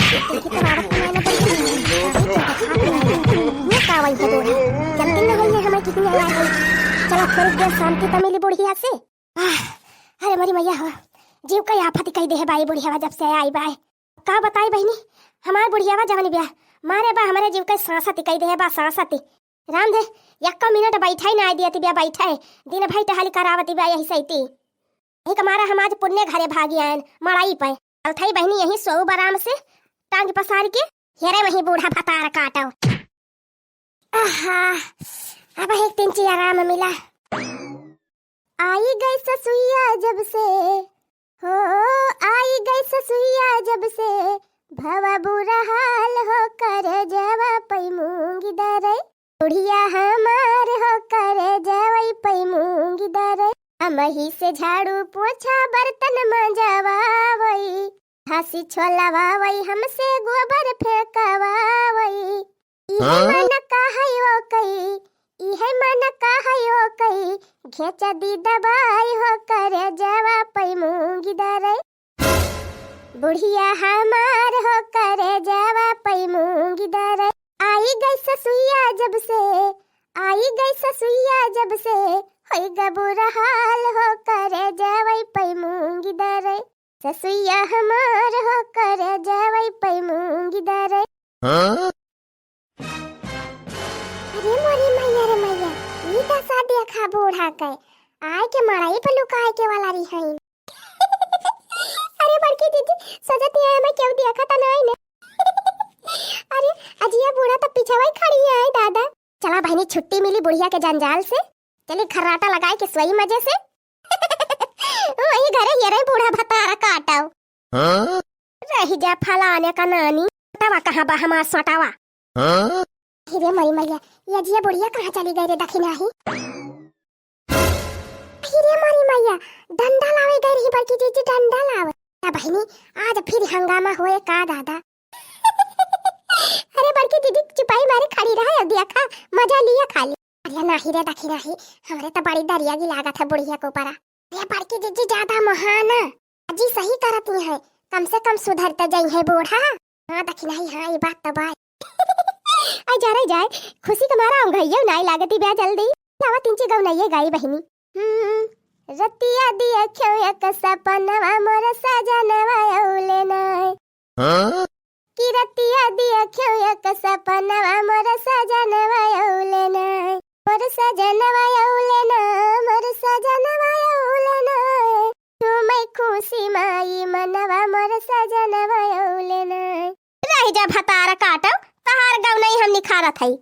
देखी तो रावत में ना पड़ी ये का वही है बोला जल्दी न होई है हमें कितनी आया है। चलो थोड़ी देर शांति तो मिली बुढ़िया से। अरे मरी मैया हो जीव का आफत कही दे है बाई बुढ़िया जब से आई बाय का बताई बहनी हमार बुढ़िया जवन ब्याह मारे बा हमारे जीव का सांसती कही दे है बा सांसती राम दे यक्का मिनट बैठा ही ना दियती ब्याह बैठा है दिन भाई टहली करावती ब्याह यही सहीती एक हमारा हमाज पुण्य घरे भागी आयन मड़ाई पे अलथई बहनी यही सो बराम से टांग पसार के हेरे वही बूढ़ा फतार काटो। आहा अब एक दिन ची आराम मिला। आई गई ससुइया जब से हो आई गई ससुइया जब से भवा बुरा हाल हो कर जवा पई मूंगी दरे बुढ़िया हमार हो कर जवई पई मूंगी दरे हमही से झाड़ू पोछा बर्तन मंजवावई हंसी छोलवावई हमसे गोबर फेंकवावई इहे मन कहयो कई इहे मन कहयो कई घेचा दी दबाई हो कर जवा पई मूंगी दरे बुढ़िया हमार हो कर जवा पई मूंगी दरे आई गई ससुइया जब से आई गई ससुइया जब से होई गबुरा हाल हो कर जवई पई मूंगी दरे ससुइया हमार हो कर जवई पई मूंगी दरे। अरे मोरी मैया रे मैया ई त सा देखा बूढ़ा के आय के मड़ाई पे लुकाए के वाला रही है। अरे बड़की दीदी सजती है मैं क्यों देखा था नहीं ने। अरे अजिया बूढ़ा तो पीछे वही खड़ी है दादा। चला बहनी छुट्टी मिली बुढ़िया के जंजाल से चली खर्राटा लगाए के सोई मजे से। वही घरे ये रही बूढ़ा भतारा काटाओ रही जा फलाने का नानी तवा कहाँ बा हमार सोटावा। हिरे मरी मैया ये जिया बुढ़िया कहाँ चली गई रे दखी नाही। हिरे मरी मैया डंडा लावे गई रही बड़की जीजी डंडा लावे या बहनी आज फिर हंगामा होए का दादा। अरे बड़की दीदी चुपाई मारे खड़ी रहा अब देखा मजा लिया खाली। अरे नाही रे दखी नाही हमरे तो बड़ी दरिया की लागत है बुढ़िया को ऊपर। ये बड़की जीजी ज्यादा महान अजी सही करती है कम से कम सुधरते जाई है बूढ़ा। हाँ दखी नहीं हाँ ये बात तो बाय। आई जा रही जाए खुशी के मारा गइयो नहीं लागती ब्याह जल्दी लावा तीन ची गौ नहीं गई बहनी। रतिया दिया क्यों एक सपनवा मोर सजनवा औले नहीं कि रतिया दिया क्यों एक सपनवा मोर सजनवा औले नहीं मोर सजनवा औले नहीं मोर सजनवा औले नहीं तुम खुशी माई मनवा मोर सजनवा औले नहीं रही जा भतारा काटो तहार गाँव नहीं हम निखारा थई।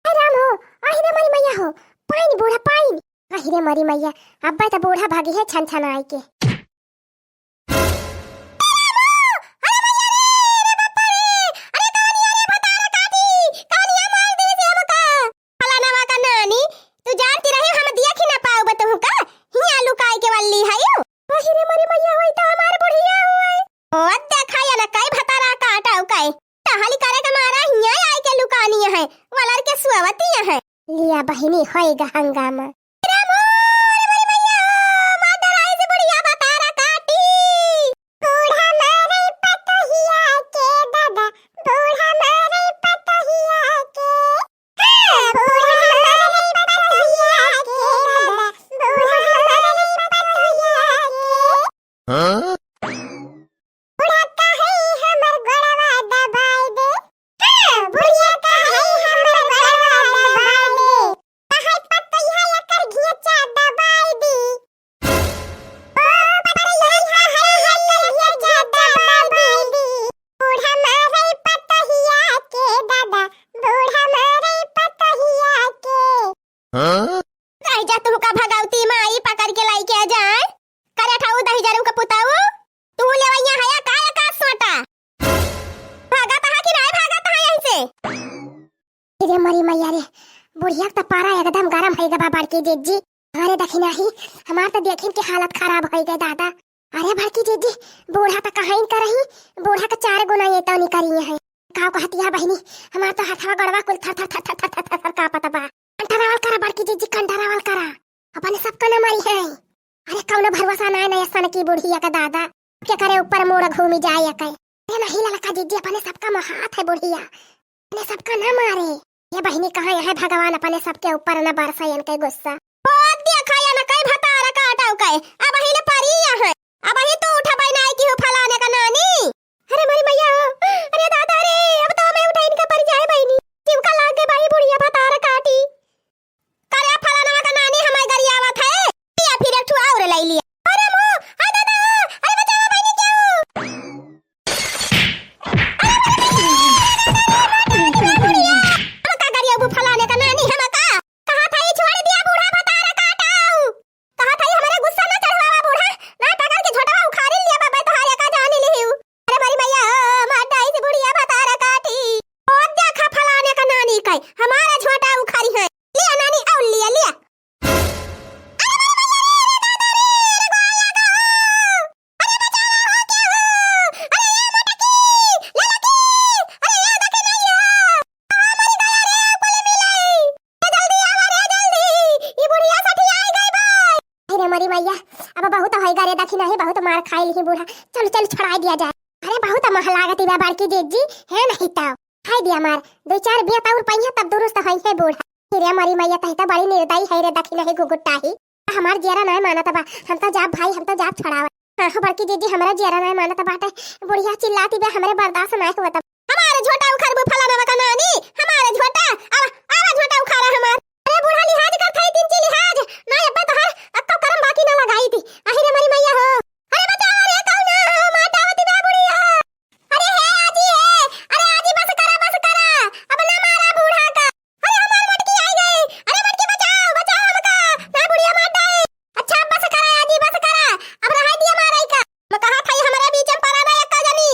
राम हो आहिरे मरी मैया हो पाइन बूढ़ा पाइन आहिरे मरी मैया अब्बा तो बूढ़ा भागी है छन छन आए के। लिया बहिनी होएगा हंगामा। मरी मैया रे बुढ़िया तो पारा एकदम गरम है गे बड़की जीजी। अरे दखी नहीं हमार तो देखिन के हालत खराब हो गई दादा। अरे बड़की जीजी बूढ़ा तो कहीं कर रही बूढ़ा का 4 गुना ये तो नहीं करी है का कहतिया बहनी हमार तो हाथवा गड़वा कुल थर थर थर थर थर थर थर का पता बा। कंठरावल करा बड़की जीजी कंठरावल करा अपने सब को न मारी है। अरे कौन भरोसा ना है ऐसा की बुढ़िया का दादा के करे ऊपर मोड़ घूमी जाए कई ये नहीं ललका जीजी अपने सबका महात है बुढ़िया, अपने सबका न मारे। ये बहिनी कहाँ है भगवान अपने सबके ऊपर न बरसा इनके गुस्सा। बहुत देखा या न कई भतारा का हटाओ कई, अब हिले परी है, अब ही तो उठा बैना की हो फलाने का नानी। अरे मेरी मैया, अरे दादा रे, अब तो मैं उठा इनका पर जाए बहिनी, चिमका लाग गए भाई बुढ़िया भतारा काटी। करे फलाना का नानी हमारे गरियावत है, या फिर एक ठू और ले लिया। अरे मो, आ दादा, अरे बचाओ बहिनी क्या हो? फलाने का नानी हम कहा था ये छोड़ दिया बूढ़ा भतारा काटाऊ, कहा था ये हमारे गुस्सा ना चढ़वावा बूढ़ा, ना टकर के झोटवा उखाड़ी लिया बाबा तोहारे का जाने लिहिउ। अरे बड़ी मैया मार डाई से बुढ़िया भतारा काटी, और देखा फलाने का नानी कई हमारा झोटा उखाड़ी है, लिया नानी और लिया लिया। मरी मैया अब बहुत होएगा रे, दखी नहीं बहुत मार खाई ली बूढ़ा, चल चल छुड़ा दिया जाए। अरे बहुत मह लागत बा बड़की जीजी है नहीं ताऊ, खाई दिया मार, दो चार बिया और पहिया तब दुरुस्त होई है बूढ़ा। रे मरी मैया तहिता बड़ी निर्दयी है रे, दखी नहीं गुगुटाही हमार जेरा नहीं मानत बा, हम तो जाब भाई, हम तो जाब छुड़ावा। हां बड़की जीजी हमारा जेरा नहीं मानत बाटे, बुढ़िया चिल्लाती बे हमरे बर्दाश्त नहीं होता। हमारे झोटा उखाड़ फलाना का नानी, हमारे झोटा आवा झोटा उखाड़ा हमार। अरे बूढ़ा लिहाज कर थाई तीन ची लिहाज ना अब तोहर अक्का करम बाकी ना लगाई थी। अरे मरी मैया हो, अरे बचाओ रे कौन माटावती बा बुढ़िया। अरे है आजी है, अरे आजी बस करा अब ना मारा बूढ़ा का। अरे हमार मटकी आई गई, अरे मटकी बचाओ बचाओ हमका, ना बुढ़िया मार डाए। अच्छा बस करा आजी बस करा, अब रहा दिया माराई का। मैं कहा था हमारे बीच में पराना एक जनी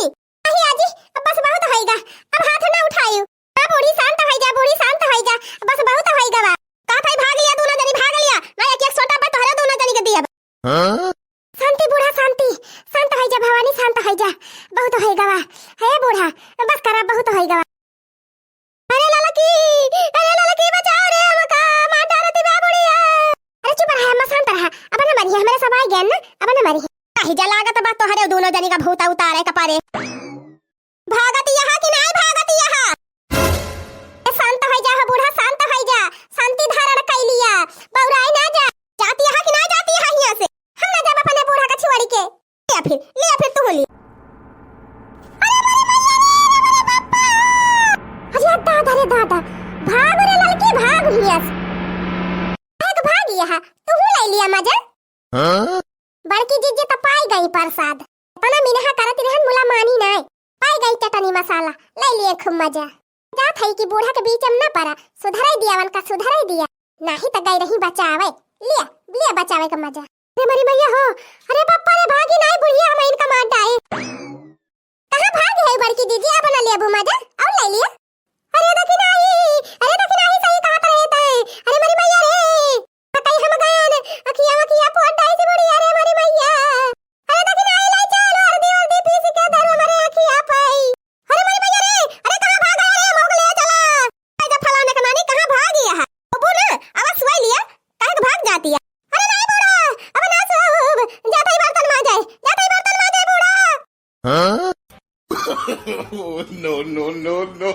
नहीं आजी, अब बस बहुत होएगा, अब हाथ ना उठाइयो। ना बूढ़ी शांत हो जा, बूढ़ी शांत हो जा, बस बहुत होएगा बा। भाग लिया दोनों जनी, भाग लिया ना, एक एक सोटा पर तोहरा दोनों जनी के दिया। हां शांति बूढ़ा शांति, शांत हो जा भवानी, शांत हो जा, बहुत होएगा बा हे बूढ़ा, बस करा बहुत होएगा। अरे ललकी बचाओ रे हमका, मार डालती बा बुढ़िया। अरे चुप रहा, मैं शांत रहा, अब ना मरी हमारे सब आ गए ना, अब ना मरी कहीं जा लागत बा तोहरे दोनों जनी का भूत उतारे का पारे। भागत यहां कि नहीं भागत यहां, शांत हो जा बूढ़ा, शांत हो जा, शांति धारण कर लिया, बौराई ना जा, जाती है कि ना जाती है यहां से, हम ना जब अपने बूढ़ा का छुआड़ी के ले फिर तू होली। अरे मेरे मैया रे मेरे बापा, अरे दादा रे दादा, भाग रे लड़की भाग लिया, भाग यहां तू ले लिया मजा। हां बड़की जीजी तो पाई गई प्रसाद, तना मिनहा करत रहन मुला मानी नहीं, पाई गई चटनी मसाला, ले लिए खूब मजा। जात है कि बूढ़ा के बीच में न पड़ा, सुधराई दिया वन का सुधराई दिया, नहीं तो गई रही बचावे, लिया लिया बचावे का मजा। अरे मरी मैया हो, अरे पापा रे भागी नहीं बुढ़िया, हम इनका मार डाए। कहां भाग है बड़की दीदी, अब ना ले अबू मजा और ले लिया। अरे दखी नहीं सही कहा था रहता है। अरे मरी मैया रे कहीं हम गए न अखिया पोट डाई से बुढ़िया रे मरी मैया। अरे दखी नहीं ले चल हल्दी पीस के धर हमारे अखिया पाई। अरे मरी मैया रे, अरे कहां भाग गया रे, मोग ले चला। जब फलाने का नानी कहां भाग गया है, अबू ना आवाज सुई लिया, काहे भाग जाती है। अरे नहीं बूढ़ा, अब ना सब जाता ही बर्तन मांजे बूढ़ा। हां no, no, no, no.